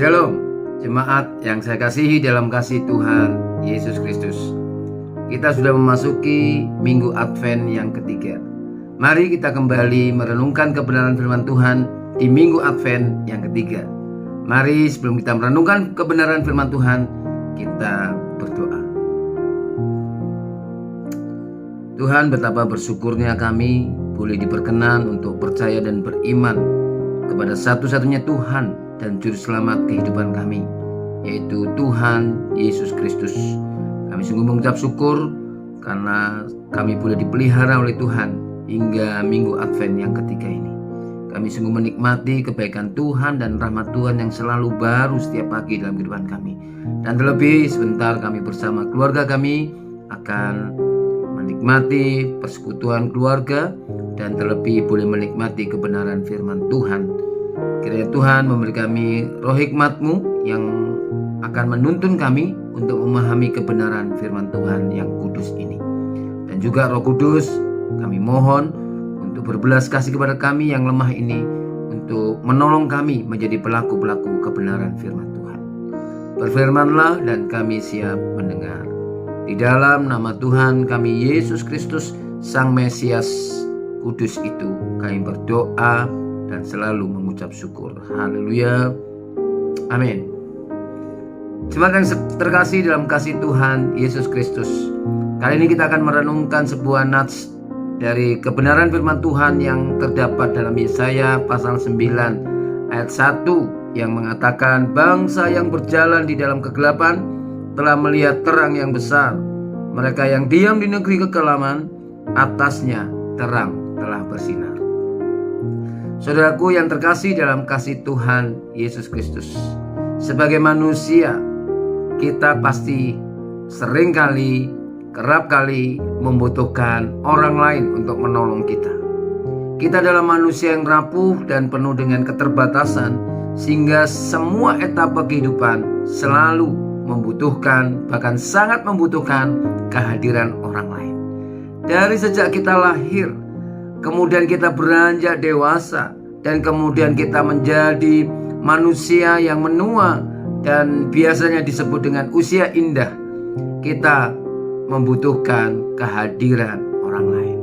Shalom, jemaat yang saya kasihi dalam kasih Tuhan Yesus Kristus. Kita sudah memasuki minggu Advent yang ketiga. Mari kita kembali merenungkan kebenaran firman Tuhan di minggu Advent yang ketiga. Mari sebelum kita merenungkan kebenaran firman Tuhan, kita berdoa. Tuhan, betapa bersyukurnya kami boleh diperkenan untuk percaya dan beriman kepada satu-satunya Tuhan dan Juru Selamat kehidupan kami, yaitu Tuhan Yesus Kristus. Kami sungguh mengucap syukur karena kami boleh dipelihara oleh Tuhan hingga minggu Advent yang ketiga ini. Kami sungguh menikmati kebaikan Tuhan dan rahmat Tuhan yang selalu baru setiap pagi dalam kehidupan kami. Dan terlebih sebentar kami bersama keluarga kami akan menikmati persekutuan keluarga dan terlebih boleh menikmati kebenaran firman Tuhan. Kiranya Tuhan memberi kami roh hikmat-Mu yang akan menuntun kami untuk memahami kebenaran firman Tuhan yang kudus ini. Dan juga Roh Kudus, kami mohon untuk berbelas kasih kepada kami yang lemah ini, untuk menolong kami menjadi pelaku-pelaku kebenaran firman Tuhan. Berfirmanlah dan kami siap mendengar. Di dalam nama Tuhan kami Yesus Kristus, Sang Mesias Kudus itu, kami berdoa dan selalu mengucap syukur. Haleluya. Amin. Jemaat yang terkasih dalam kasih Tuhan Yesus Kristus, kali ini kita akan merenungkan sebuah nats dari kebenaran firman Tuhan yang terdapat dalam Yesaya pasal 9 ayat 1 yang mengatakan, bangsa yang berjalan di dalam kegelapan telah melihat terang yang besar. Mereka yang diam di negeri kekelaman, atasnya terang telah bersinar. Saudaraku yang terkasih dalam kasih Tuhan Yesus Kristus, sebagai manusia kita pasti seringkali, kerap kali membutuhkan orang lain untuk menolong kita. Kita adalah manusia yang rapuh dan penuh dengan keterbatasan, sehingga semua etapa kehidupan selalu membutuhkan, bahkan sangat membutuhkan kehadiran orang lain. Dari sejak kita lahir, kemudian kita beranjak dewasa, dan kemudian kita menjadi manusia yang menua dan biasanya disebut dengan usia indah, kita membutuhkan kehadiran orang lain.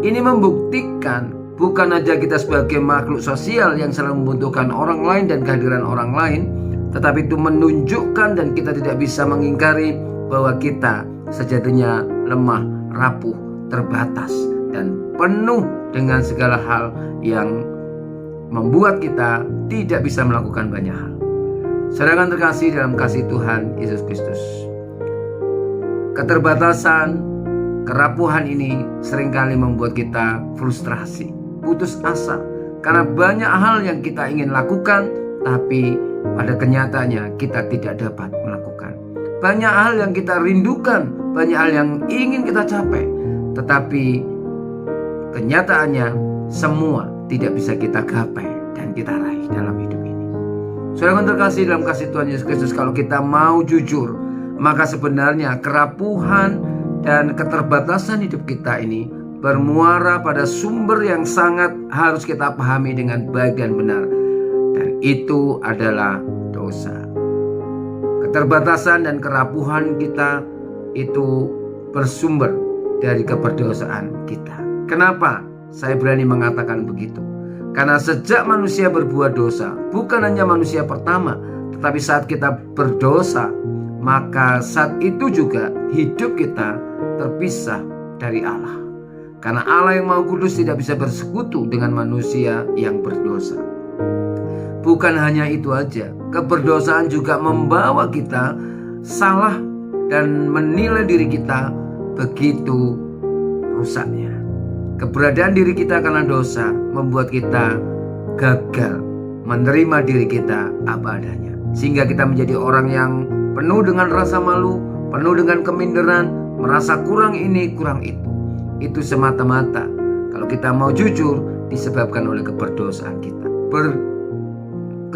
Ini membuktikan bukan saja kita sebagai makhluk sosial yang selalu membutuhkan orang lain dan kehadiran orang lain, tetapi itu menunjukkan dan kita tidak bisa mengingkari bahwa kita sejatinya lemah, rapuh, terbatas, dan penuh dengan segala hal yang membuat kita tidak bisa melakukan banyak hal. Sedangkan terkasih dalam kasih Tuhan Yesus Kristus, keterbatasan, kerapuhan ini seringkali membuat kita frustrasi, putus asa, karena banyak hal yang kita ingin lakukan, tapi pada kenyataannya kita tidak dapat melakukan. Banyak hal yang kita rindukan, banyak hal yang ingin kita capai, tetapi kenyataannya semua tidak bisa kita gapai dan kita raih dalam hidup ini. Saudara yang terkasih dalam kasih Tuhan Yesus Kristus, kalau kita mau jujur, maka sebenarnya kerapuhan dan keterbatasan hidup kita ini bermuara pada sumber yang sangat harus kita pahami dengan baik dan benar, dan itu adalah dosa. Keterbatasan dan kerapuhan kita itu bersumber dari keberdosaan kita. Kenapa saya berani mengatakan begitu? Karena sejak manusia berbuat dosa, bukan hanya manusia pertama, tetapi saat kita berdosa, maka saat itu juga hidup kita terpisah dari Allah. Karena Allah yang Maha Kudus tidak bisa bersekutu dengan manusia yang berdosa. Bukan hanya itu aja, keberdosaan juga membawa kita salah dan menilai diri kita begitu rusaknya. Keberadaan diri kita karena dosa membuat kita gagal menerima diri kita apa adanya, sehingga kita menjadi orang yang penuh dengan rasa malu, penuh dengan keminderan, merasa kurang ini, kurang itu. Itu semata-mata, kalau kita mau jujur, disebabkan oleh keberdosaan kita.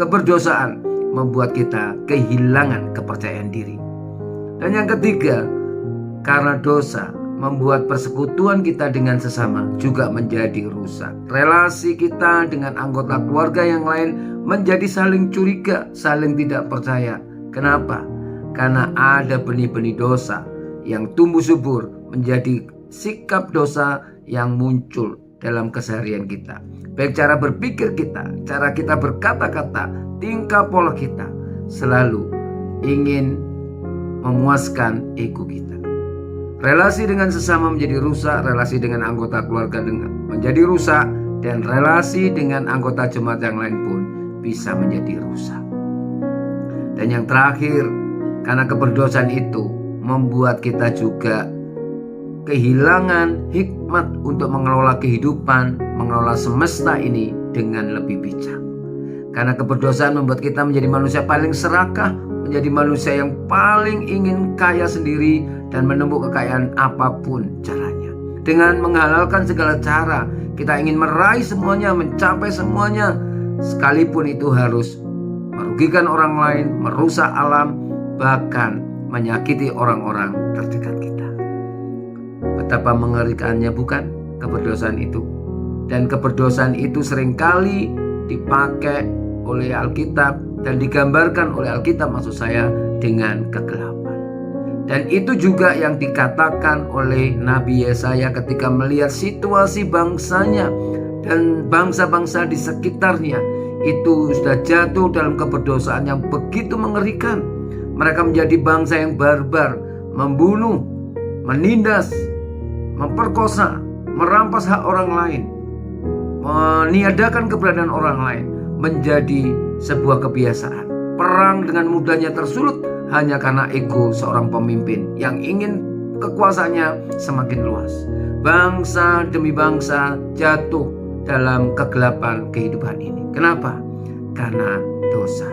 Keberdosaan membuat kita kehilangan kepercayaan diri. Dan yang ketiga, karena dosa, membuat persekutuan kita dengan sesama juga menjadi rusak. Relasi kita dengan anggota keluarga yang lain menjadi saling curiga, saling tidak percaya. Kenapa? Karena ada benih-benih dosa yang tumbuh subur menjadi sikap dosa yang muncul dalam keseharian kita. Baik cara berpikir kita, cara kita berkata-kata, tingkah pola kita selalu ingin memuaskan ego kita. Relasi dengan sesama menjadi rusak, relasi dengan anggota keluarga menjadi rusak, dan relasi dengan anggota jemaat yang lain pun bisa menjadi rusak. Dan yang terakhir, karena keberdosaan itu membuat kita juga kehilangan hikmat untuk mengelola kehidupan, mengelola semesta ini dengan lebih bijak. Karena keberdosaan membuat kita menjadi manusia paling serakah, menjadi manusia yang paling ingin kaya sendiri dan menempuh kekayaan apapun caranya. Dengan menghalalkan segala cara, kita ingin meraih semuanya, mencapai semuanya, sekalipun itu harus merugikan orang lain, merusak alam, bahkan menyakiti orang-orang terdekat kita. Betapa mengerikannya bukan keberdosaan itu? Dan keberdosaan itu seringkali dipakai oleh Alkitab dan digambarkan oleh Alkitab, maksud saya, dengan kegelapan. Dan itu juga yang dikatakan oleh Nabi Yesaya ketika melihat situasi bangsanya dan bangsa-bangsa di sekitarnya itu sudah jatuh dalam keberdosaan yang begitu mengerikan. Mereka menjadi bangsa yang barbar, membunuh, menindas, memperkosa, merampas hak orang lain, meniadakan keberadaan orang lain, menjadi sebuah kebiasaan. Perang dengan mudahnya tersulut hanya karena ego seorang pemimpin yang ingin kekuasaannya semakin luas. Bangsa demi bangsa jatuh dalam kegelapan kehidupan ini. Kenapa? Karena dosa.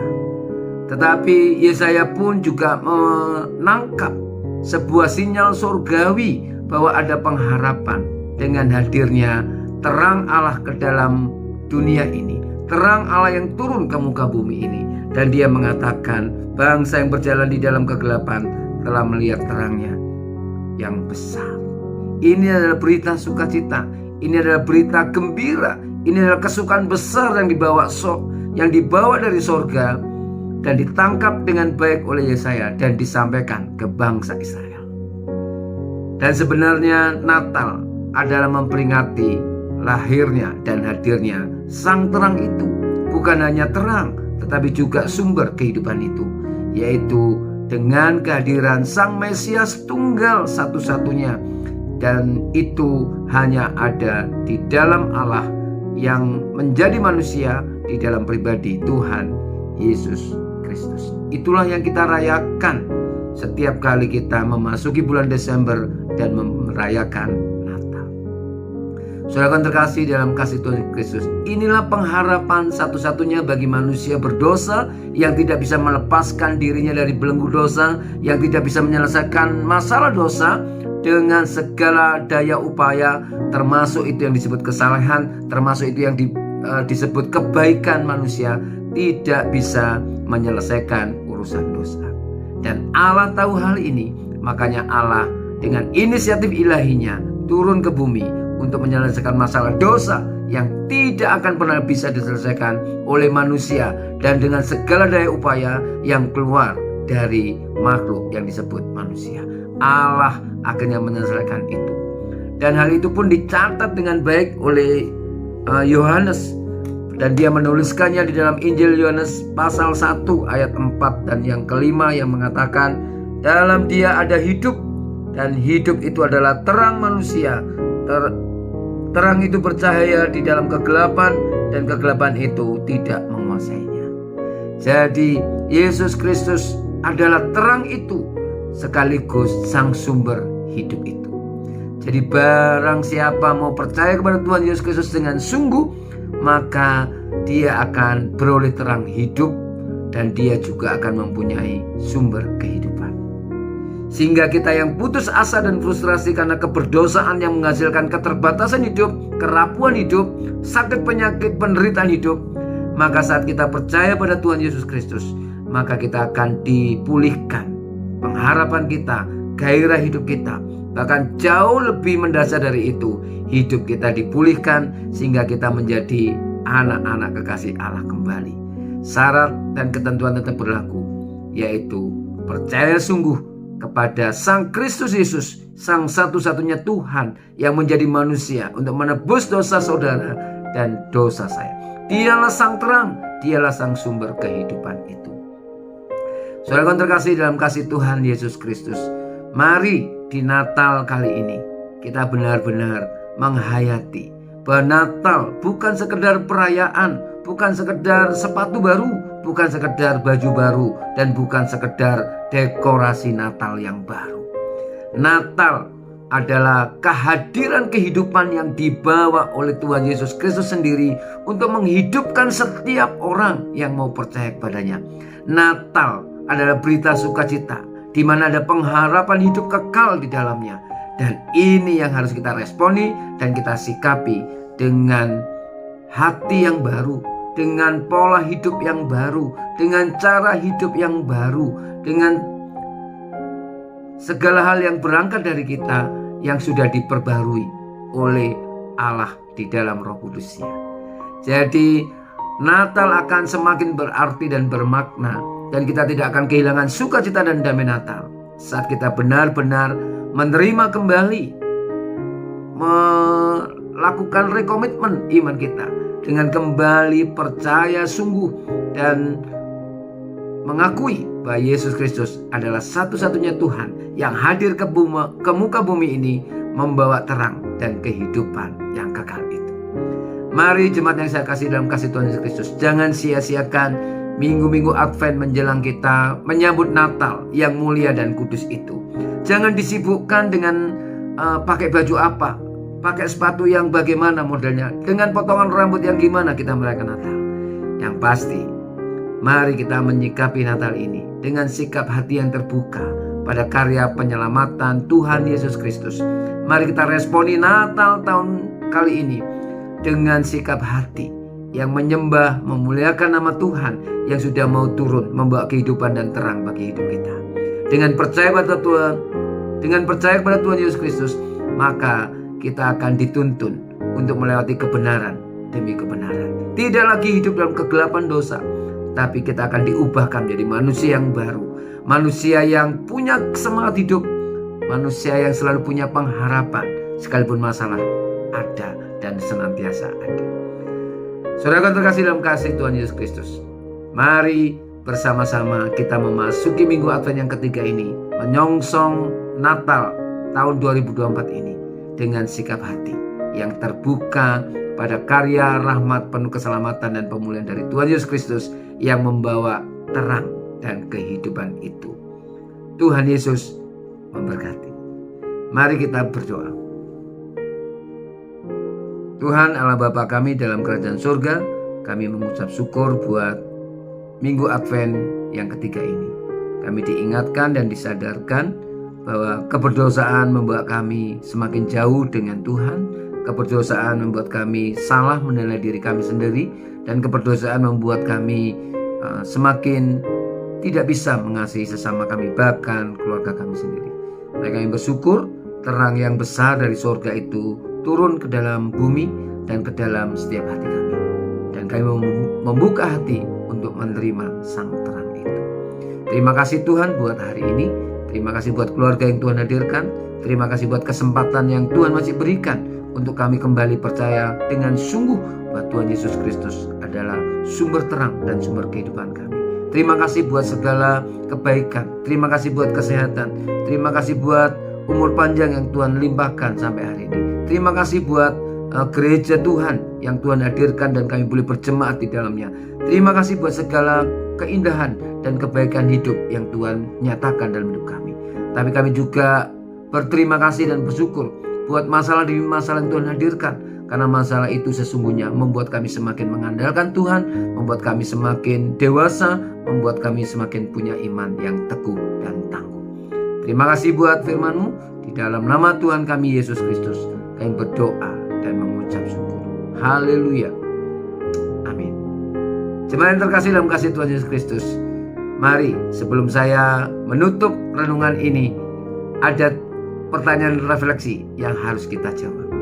Tetapi Yesaya pun juga menangkap sebuah sinyal surgawi bahwa ada pengharapan dengan hadirnya terang Allah ke dalam dunia ini, terang Allah yang turun ke muka bumi ini. Dan dia mengatakan bangsa yang berjalan di dalam kegelapan telah melihat terangnya yang besar. Ini adalah berita sukacita, ini adalah berita gembira, ini adalah kesukaan besar yang dibawa dari sorga dan ditangkap dengan baik oleh Yesaya dan disampaikan ke bangsa Israel. Dan sebenarnya Natal adalah memperingati lahirnya dan hadirnya sang terang itu. Bukan hanya terang, tetapi juga sumber kehidupan itu, yaitu dengan kehadiran sang Mesias tunggal satu-satunya. Dan itu hanya ada di dalam Allah yang menjadi manusia di dalam pribadi Tuhan Yesus Kristus. Itulah yang kita rayakan setiap kali kita memasuki bulan Desember dan merayakan Natal. Saudara terkasih dalam kasih Tuhan Kristus, inilah pengharapan satu-satunya bagi manusia berdosa yang tidak bisa melepaskan dirinya dari belenggu dosa, yang tidak bisa menyelesaikan masalah dosa dengan segala daya upaya, termasuk itu yang disebut kesalehan, termasuk itu yang disebut kebaikan manusia, tidak bisa menyelesaikan urusan dosa. Dan Allah tahu hal ini, makanya Allah dengan inisiatif ilahinya turun ke bumi untuk menyelesaikan masalah dosa yang tidak akan pernah bisa diselesaikan oleh manusia, dan dengan segala daya upaya yang keluar dari makhluk yang disebut manusia. Allah akhirnya menyelesaikan itu. Dan hal itu pun dicatat dengan baik oleh Yohanes. Dan dia menuliskannya di dalam Injil Yohanes pasal 1 ayat 4 dan yang kelima, yang mengatakan dalam dia ada hidup, dan hidup itu adalah terang manusia. Terang itu bercahaya di dalam kegelapan, dan kegelapan itu tidak menguasainya. Jadi Yesus Kristus adalah terang itu, sekaligus sang sumber hidup itu. Jadi barang siapa mau percaya kepada Tuhan Yesus Kristus dengan sungguh, maka dia akan beroleh terang hidup, dan dia juga akan mempunyai sumber kehidupan. Sehingga kita yang putus asa dan frustrasi karena keberdosaan yang menghasilkan keterbatasan hidup, kerapuan hidup, sakit penyakit, penderitaan hidup, maka saat kita percaya pada Tuhan Yesus Kristus, maka kita akan dipulihkan pengharapan kita, gairah hidup kita, Bahkan jauh lebih mendasar dari itu, hidup kita dipulihkan sehingga kita menjadi anak-anak kekasih Allah kembali. Syarat dan ketentuan tetap berlaku, yaitu percaya sungguh kepada Sang Kristus Yesus, Sang satu-satunya Tuhan yang menjadi manusia untuk menebus dosa saudara dan dosa saya. Dialah Sang terang, Dialah Sang sumber kehidupan itu. Saudara terkasih dalam kasih Tuhan Yesus Kristus, mari di Natal kali ini kita benar-benar menghayati bahwa Natal bukan sekedar perayaan, bukan sekedar sepatu baru, bukan sekedar baju baru, dan bukan sekedar dekorasi Natal yang baru. Natal adalah kehadiran kehidupan yang dibawa oleh Tuhan Yesus Kristus sendiri untuk menghidupkan setiap orang yang mau percaya kepadanya. Natal adalah berita sukacita di mana ada pengharapan hidup kekal di dalamnya. Dan ini yang harus kita responi dan kita sikapi dengan hati yang baru, dengan pola hidup yang baru, dengan cara hidup yang baru, dengan segala hal yang berangkat dari kita yang sudah diperbarui oleh Allah di dalam Roh Kudus-Nya. Jadi Natal akan semakin berarti dan bermakna, dan kita tidak akan kehilangan sukacita dan damai Natal saat kita benar-benar menerima kembali, melakukan rekomitmen iman kita dengan kembali percaya sungguh dan mengakui bahwa Yesus Kristus adalah satu-satunya Tuhan yang hadir ke muka bumi ini membawa terang dan kehidupan yang kekal itu. Mari jemaat yang saya kasih dalam kasih Tuhan Yesus Kristus, jangan sia-siakan minggu-minggu Advent menjelang kita menyambut Natal yang mulia dan kudus itu. Jangan disibukkan dengan pakai baju apa, pakai sepatu yang bagaimana modelnya, dengan potongan rambut yang gimana kita merayakan Natal. Yang pasti, mari kita menyikapi Natal ini dengan sikap hati yang terbuka pada karya penyelamatan Tuhan Yesus Kristus. Mari kita responi Natal tahun kali ini dengan sikap hati yang menyembah, memuliakan nama Tuhan yang sudah mau turun membawa kehidupan dan terang bagi hidup kita. Dengan percaya pada Tuhan, dengan percaya kepada Tuhan Yesus Kristus, maka kita akan dituntun untuk melewati kebenaran demi kebenaran. Tidak lagi hidup dalam kegelapan dosa, tapi kita akan diubahkan menjadi manusia yang baru, manusia yang punya semangat hidup, manusia yang selalu punya pengharapan sekalipun masalah ada dan senantiasa ada. Saudara terkasih dalam kasih Tuhan Yesus Kristus, mari bersama-sama kita memasuki minggu Advent yang ketiga ini, menyongsong Natal tahun 2024 ini dengan sikap hati yang terbuka pada karya rahmat penuh keselamatan dan pemulihan dari Tuhan Yesus Kristus yang membawa terang dan kehidupan itu. Tuhan Yesus memberkati. Mari kita berdoa. Tuhan Allah Bapa kami dalam kerajaan surga, kami mengucap syukur buat minggu Advent yang ketiga ini. Kami diingatkan dan disadarkan bahwa keberdosaan membuat kami semakin jauh dengan Tuhan. Keberdosaan membuat kami salah menilai diri kami sendiri, dan keberdosaan membuat kami semakin tidak bisa mengasihi sesama kami, bahkan keluarga kami sendiri. Dan kami bersyukur terang yang besar dari surga itu turun ke dalam bumi dan ke dalam setiap hati kami, dan kami membuka hati untuk menerima sang terang itu. Terima kasih Tuhan buat hari ini. Terima kasih buat keluarga yang Tuhan hadirkan. Terima kasih buat kesempatan yang Tuhan masih berikan untuk kami kembali percaya dengan sungguh bahwa Tuhan Yesus Kristus adalah sumber terang dan sumber kehidupan kami. Terima kasih buat segala kebaikan. Terima kasih buat kesehatan. Terima kasih buat umur panjang yang Tuhan limpahkan sampai hari ini. Terima kasih buat gereja Tuhan yang Tuhan hadirkan dan kami boleh berjemaat di dalamnya. Terima kasih buat segala keindahan dan kebaikan hidup yang Tuhan nyatakan dalam hidup kami. Tapi kami juga berterima kasih dan bersyukur buat masalah demi masalah yang Tuhan hadirkan, karena masalah itu sesungguhnya membuat kami semakin mengandalkan Tuhan, membuat kami semakin dewasa, membuat kami semakin punya iman yang teguh dan tangguh. Terima kasih buat firman-Mu. Di dalam nama Tuhan kami Yesus Kristus kami berdoa dan mengucap syukur. Haleluya. Amin. Jemaat yang terkasih dalam kasih Tuhan Yesus Kristus, mari sebelum saya menutup renungan ini, ada pertanyaan refleksi yang harus kita jawab.